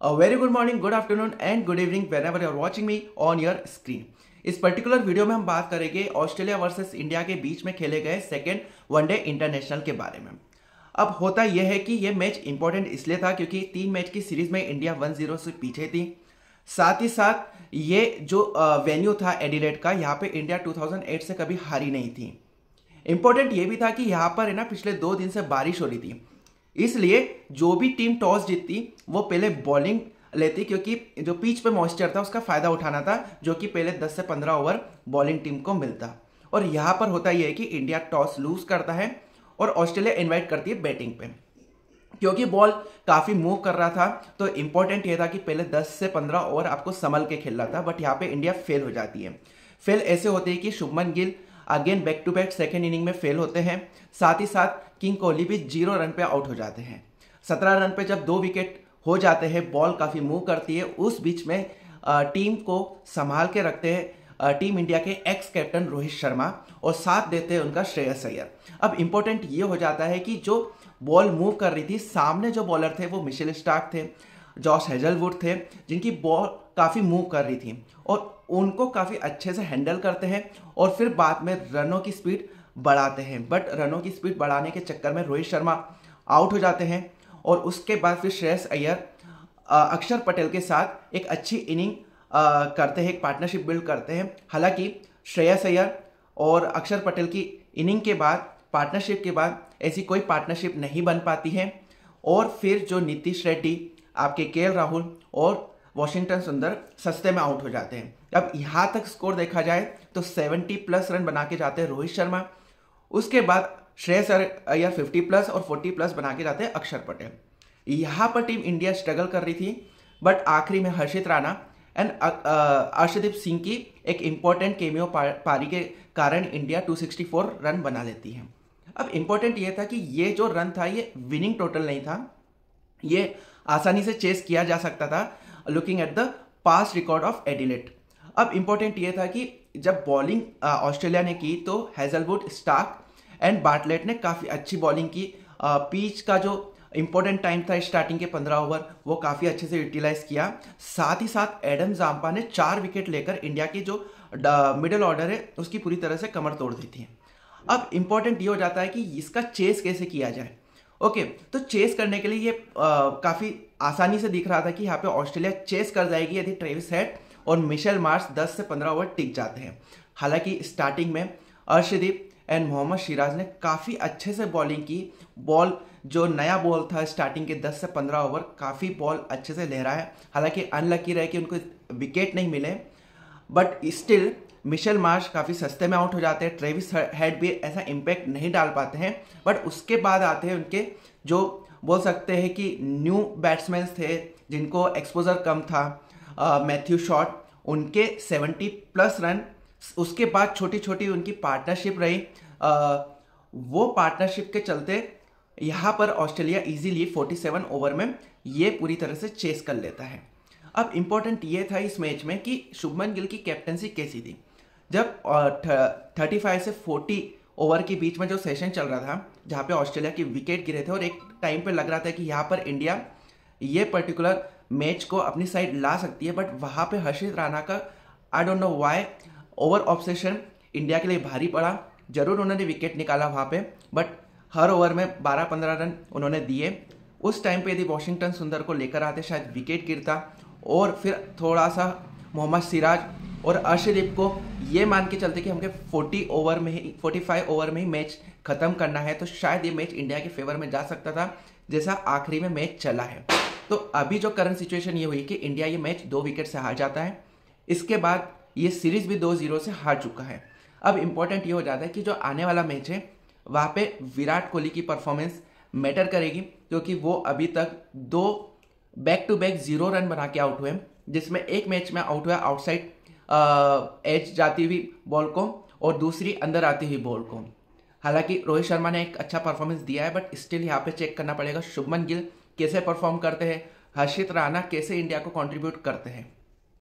Very good morning, good afternoon and good evening whenever you are watching me on your screen. इस particular video में हम बात करेंगे Australia versus India के बीच में खेले गए सेकेंड वनडे इंटरनेशनल के बारे में। अब होता यह है कि यह मैच इंपॉर्टेंट इसलिए था क्योंकि 3 मैच की सीरीज में इंडिया 1-0 से पीछे थी। साथ ही साथ ये जो वेन्यू था एडिलेड का, यहाँ पे इंडिया 2008 से कभी हारी नहीं थी। इंपॉर्टेंट ये भी था कि यहाँ पर है ना पिछले 2 दिन से बारिश हो रही थी, इसलिए जो भी टीम टॉस जीतती वो पहले बॉलिंग लेती क्योंकि जो पिच पे मॉइस्चर था उसका फायदा उठाना था, जो कि पहले 10 से 15 ओवर बॉलिंग टीम को मिलता। और यहाँ पर होता यह है कि इंडिया टॉस लूज करता है और ऑस्ट्रेलिया इन्वाइट करती है बैटिंग पे। क्योंकि बॉल काफी मूव कर रहा था तो इंपॉर्टेंट यह था कि पहले 10 से 15 ओवर आपको संभल के खेलना था, बट यहाँ पे इंडिया फेल हो जाती है। फेल ऐसे होते हैं कि Shubman Gill again back to back second inning में फेल होते हैं। साथ ही साथ किंग कोहली भी 0 रन पे आउट हो जाते हैं। 17 रन पे जब 2 विकेट हो जाते हैं, बॉल काफी मूव करती है, उस बीच में टीम को संभाल के रखते हैं टीम इंडिया के एक्स कैप्टन रोहित शर्मा और साथ देते हैं उनका श्रेयस अय्यर। अब इंपॉर्टेंट ये हो जाता है कि जो बॉल मूव कर रही थी, सामने जो बॉलर थे वो मिशेल स्टार्क थे, जॉश हेजलवुड थे, जिनकी बॉल काफी मूव कर रही थी और उनको काफी अच्छे से हैंडल करते हैं और फिर बाद में रनों की स्पीड बढ़ाते हैं। बट रनों की स्पीड बढ़ाने के चक्कर में रोहित शर्मा आउट हो जाते हैं और उसके बाद फिर श्रेयस अय्यर अक्षर पटेल के साथ एक अच्छी इनिंग करते हैं, एक पार्टनरशिप बिल्ड करते हैं। हालांकि श्रेयस अय्यर और अक्षर पटेल की इनिंग के बाद, पार्टनरशिप के बाद ऐसी कोई पार्टनरशिप नहीं बन पाती है और फिर जो नीतीश रेड्डी, आपके केएल राहुल और वॉशिंगटन सुंदर सस्ते में आउट हो जाते हैं। अब यहाँ तक स्कोर देखा जाए तो 70+ रन बना के जाते हैं रोहित शर्मा। उसके बाद श्रेयस अय्यर 50+ और 40+ बना के जाते हैं अक्षर पटेल। यहाँ पर टीम इंडिया स्ट्रगल कर रही थी, बट आखिरी में हर्षित राणा एंड अर्शदीप सिंह की एक इंपॉर्टेंट केमियो पारी के कारण इंडिया 264 रन बना लेती है। अब इंपॉर्टेंट ये था कि ये जो रन था ये विनिंग टोटल नहीं था, ये आसानी से चेस किया जा सकता था looking at the past record of Adelaide. अब इंपॉर्टेंट ये था कि जब बॉलिंग ऑस्ट्रेलिया ने की तो हेजलवुड, स्टार्क एंड बार्टलेट ने काफी अच्छी बॉलिंग की। पिच का जो इंपॉर्टेंट टाइम था स्टार्टिंग के 15 ओवर वो काफी अच्छे से यूटिलाइज किया। साथ ही साथ एडम जाम्पा ने 4 विकेट लेकर इंडिया की जो मिडिल ऑर्डर है उसकी पूरी तरह से कमर तोड़ दी थी। अब इंपॉर्टेंट ये हो जाता है कि इसका चेस कैसे किया जाए। ओके, तो चेस करने के लिए ये काफी आसानी से दिख रहा था कि यहाँ पे ऑस्ट्रेलिया चेस कर जाएगी यदि ट्रेविस हेड और मिशेल मार्श 10 से 15 ओवर टिक जाते हैं। हालांकि स्टार्टिंग में अर्शदीप एंड मोहम्मद सिराज ने काफी अच्छे से बॉलिंग की। बॉल जो नया बॉल था स्टार्टिंग के 10 से 15 ओवर काफी बॉल अच्छे से लहराया। हालांकि अनलकी रहे कि उनको विकेट नहीं मिले, बट स्टिल मिशेल मार्श काफी सस्ते में आउट हो जाते हैं। ट्रेविस हेड भी ऐसा इम्पैक्ट नहीं डाल पाते हैं, बट उसके बाद आते हैं उनके जो बोल सकते हैं कि न्यू बैट्समैन थे जिनको एक्सपोजर कम था, मैथ्यू शॉट, उनके 70+ रन। उसके बाद छोटी छोटी उनकी पार्टनरशिप रही, वो पार्टनरशिप के चलते यहाँ पर ऑस्ट्रेलिया इजीली 47 ओवर में ये पूरी तरह से चेस कर लेता है। अब इंपॉर्टेंट ये था इस मैच में कि शुभमन गिल की कैप्टनसी कैसी थी। जब 35 से 40 ओवर के बीच में जो सेशन चल रहा था जहाँ पे ऑस्ट्रेलिया के विकेट गिरे थे और एक टाइम पे लग रहा था कि यहाँ पर इंडिया ये पर्टिकुलर मैच को अपनी साइड ला सकती है, बट वहाँ पे हर्षित राणा का I don't know why over obsession India के लिए भारी पड़ा। जरूर उन्होंने विकेट निकाला वहाँ पे, बट हर ओवर में 12-15 रन उन्होंने दिए। उस टाइम पे यदि वॉशिंगटन सुंदर को लेकर आते शायद विकेट गिरता और फिर थोड़ा सा मोहम्मद सिराज और अर्शदीप को ये मान के चलते कि हमके 45 ओवर में ही मैच खत्म करना है, तो शायद ये मैच इंडिया के फेवर में जा सकता था, जैसा आखिरी में मैच चला है। तो अभी जो करंट सिचुएशन ये हुई कि इंडिया ये मैच 2 विकेट से हार जाता है। इसके बाद ये सीरीज भी 2-0 से हार चुका है। अब इंपॉर्टेंट ये हो जाता है कि जो आने वाला मैच है वहाँ पे विराट कोहली की परफॉर्मेंस मैटर करेगी, क्योंकि वो अभी तक 2 बैक टू बैक 0 रन बना के आउट हुए, जिसमें एक मैच में आउट हुआ आउटसाइड एज जाती हुई बॉल को और दूसरी अंदर आती हुई बॉल को। हालांकि रोहित शर्मा ने एक अच्छा परफॉर्मेंस दिया है, बट स्टिल यहाँ पे चेक करना पड़ेगा शुभमन गिल कैसे परफॉर्म करते हैं, हर्षित राणा कैसे इंडिया को कंट्रीब्यूट करते हैं।